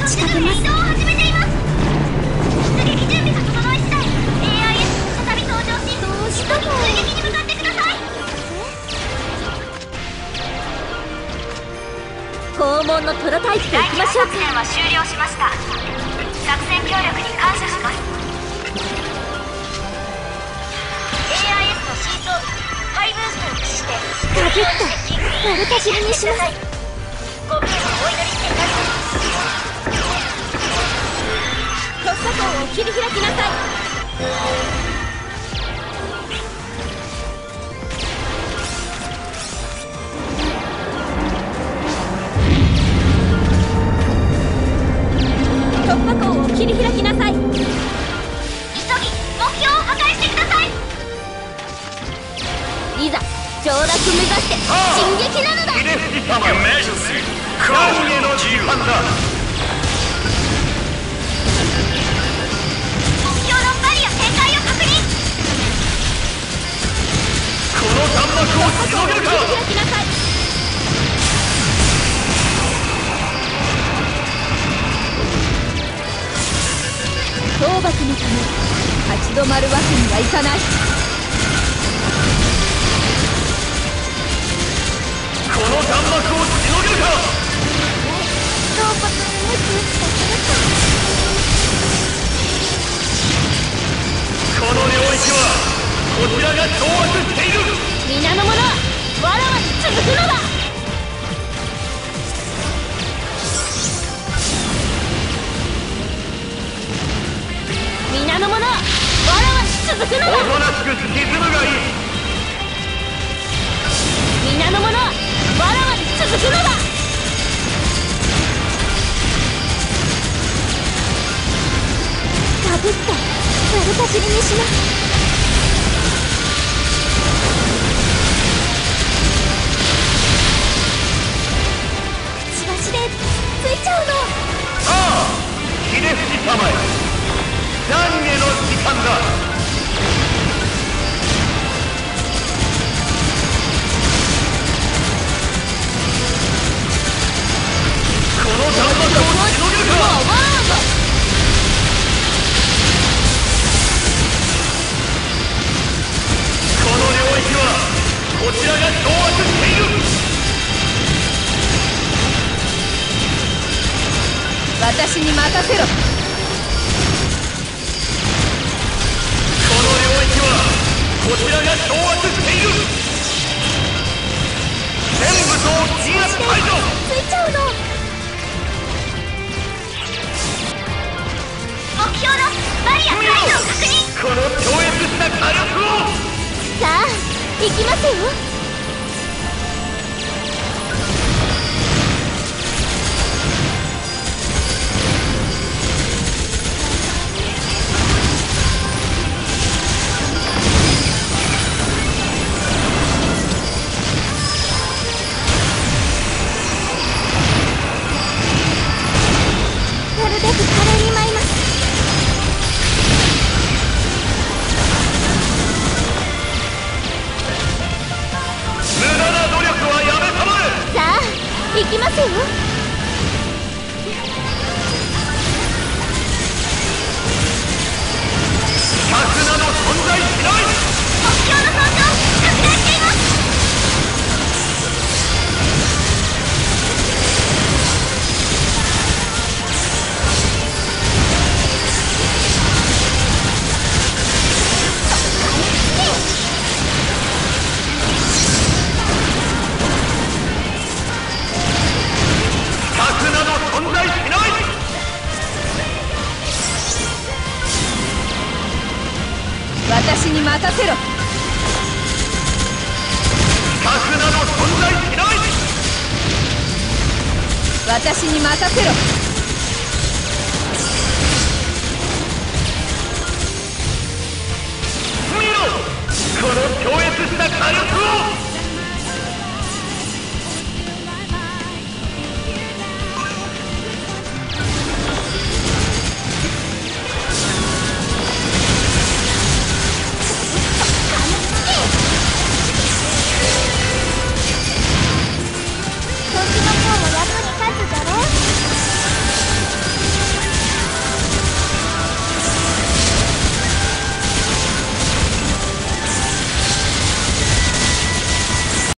ちかけます。移動を始めています。出撃準備が整い次第 AIS 再び登場し、どうしたの？出撃に向かってください。拷問のトロタイプでいきましょうか。作戦は終了しました。作戦協力に感謝します。 AIS の新装備ハイブーストを駆使してガビッと丸かじりにします。ご命をお祈りしています。突破口を切り開きなさい。突破口を切り開きなさい。急ぎ目標を破壊してください。いざ上洛目指して進撃なのだ。エメージェンシークラウンへの時間だ。目標のバリア展開を確認。この弾幕をしのげるか。切り開きなさい。討伐のため立ち止まるわけにはいかない。この弾幕をしのげるか。討伐にムチ打つとするこの領域はこちらが掌握している。皆の者わらわに続くのだ。皆の者わらわに続くのだ。おとなしく沈むがいい。皆の者わらわに続くのだ。ガブッと丸かじりにします。くちばしでついちゃうの。さあひれ伏し構え。残への時間だ。この弾幕をしのげるか。この領域はこちらが掌握している。私に任せろ。この領域はこちらが掌握している。全部と鎮圧解除。ついちゃうの。目標のバリア解除を確認。この超越した火力を。さあ行きますよ。なるべく華麗に舞います。無駄な努力はやめたまえ。さあ行きますよ。核など存在しない。目標の装置を拡大しています。核など存在しない。私に任せろ。核など存在しない。私に任せろ。見ろこの超越した火力を。